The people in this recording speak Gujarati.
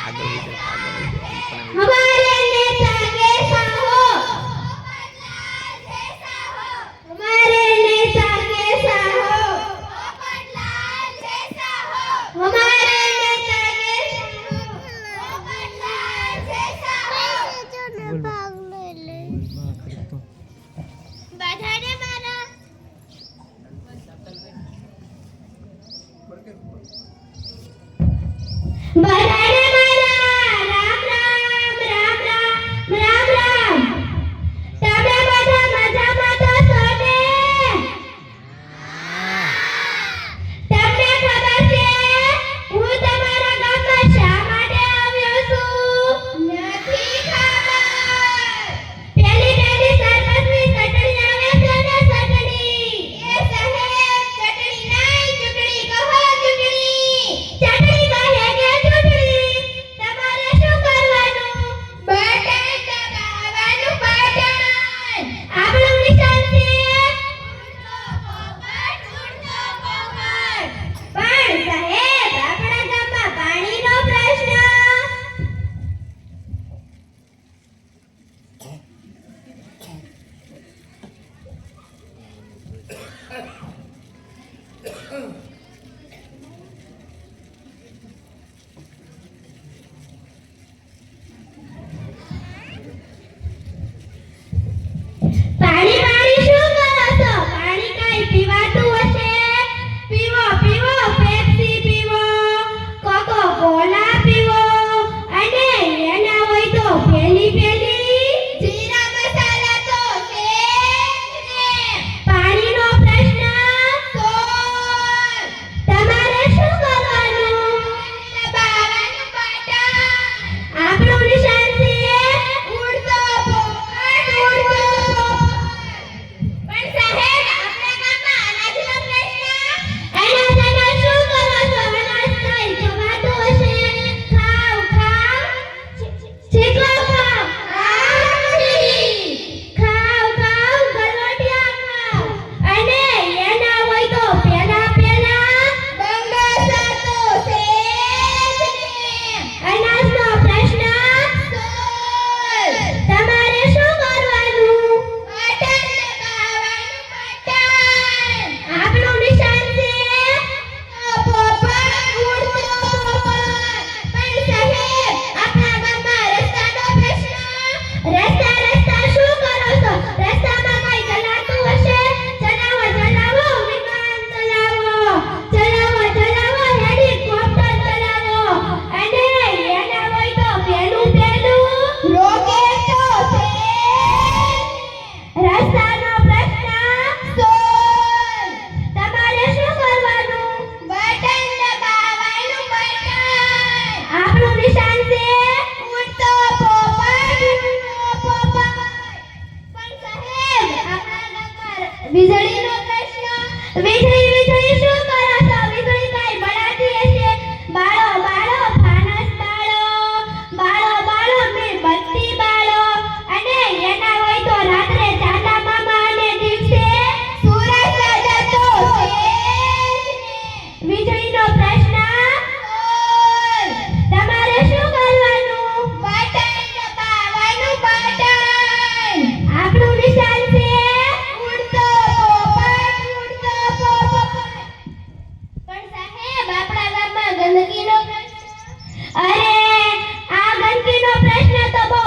हमारे नेता कैसा हो, हमारे नेता कैसा हो, हमारे नेता कैसा हो, बधाने मारा बधाने मारा राम राम राम राम राम राम તમે બધા મજામાં તો છો ને? તમને ખબર છે હું તમારા ગામમાં શા માટે આવ્યો છું? નથી ખબર. પેલી સરપંચની ચટણી આવે છે ને, ચટણી એ સાહેબ ચટણી નહીં ચૂંટણી કહો, ચૂંટણી ચટણી કહે કે ચૂંટણી તમારે શું કરવાનું? બટન દબાવવાનું, બટન. આપણું નિશાન છે ઉડતો પોપટ, ઉડતો પોપટ. પણ સાહેબ આપણા ગામમાં પાણીનો પ્રશ્ન. પાણી પાણી શું કરો છો? પાણી કાંઈ પીવાતું હશે? પીવો પીવો, પેપ્સી પીવો, કોકો કોલા પીવો, અને એના હોય તો પેલી જીરા મસાલા તો છે જ ને. પાણીનો પ્રશ્ન સોલ્વ. તમારે શું કરવાનું? દબાવવાનું બટન. આપણું નિશાન છે ઉડતો પોપટ, ઉડતો પોપટ. પણ સાહેબ આપણા ગામમાં અનાજનો પ્રશ્ન. અનાજ શું કરો છો? અનાજ કાંઈ જવાતું હશે? ખાવ ખાવ શીખો ખાવ. ખાવ ખાવ ગલોટિયા ખાવ, અને એના હોય તો પેલા બંગસા તો છે જ ને. અનાજનો પ્રશ્ન સોલ્વ. તમારે શું કરવાનું? બટન દબાવવાનું, બટન. આપણું નિશાન છે ઉડતો પોપટ, ઉડતો પોપટ. પણ સાહેબ આપણા ગામમાં રસ્તાનો પ્રશ્ન. રસ્તા શું કરો છો? રસ્તામાં કાંઈ ચલાતું હશે? ચલાવો ચલાવો વિમાન ચલાવો, ચલાવો ચલાવો હેલિકોપ્ટર ચલાવો, અને એના હોય તો પેલું રોકેટ તો છે જ ને. રસ્તાનો પ્રશ્ન સોલ્વ. તમારે શું કરવાનું? બટન દબાવવાનું, બટન. આપણું નિશાન છે ઉડતો પોપટ, ઉડતો પોપટ. પણ સાહેબ આપણા ગામમાં વીજળીનો પ્રશ્ન. વીજળી શું કરો છો? વીજળી કાંઈ બળાતી હશે? બાળો બાળો ફાનસ બાળો, બાળો બાળો મીણબત્તી બાળો, અને એના હોય તો રાત્રે ચાંદા મામા અને દિવસે સૂરજ દાદા તો છે જ ને. વીજળીનો પ્રશ્ન સોલ્વ. તમારે શું કરવાનું? બટન દબાવવાનું, બટન. આપણું નિશાન છે ઉડતો પોપટ, ઉડતો પોપટ. પણ સાહેબ આપણા ગામમાં ગંદકીનો પ્રશ્ન. અરે આ ગંદકીનો પ્રશ્ન તો બહુ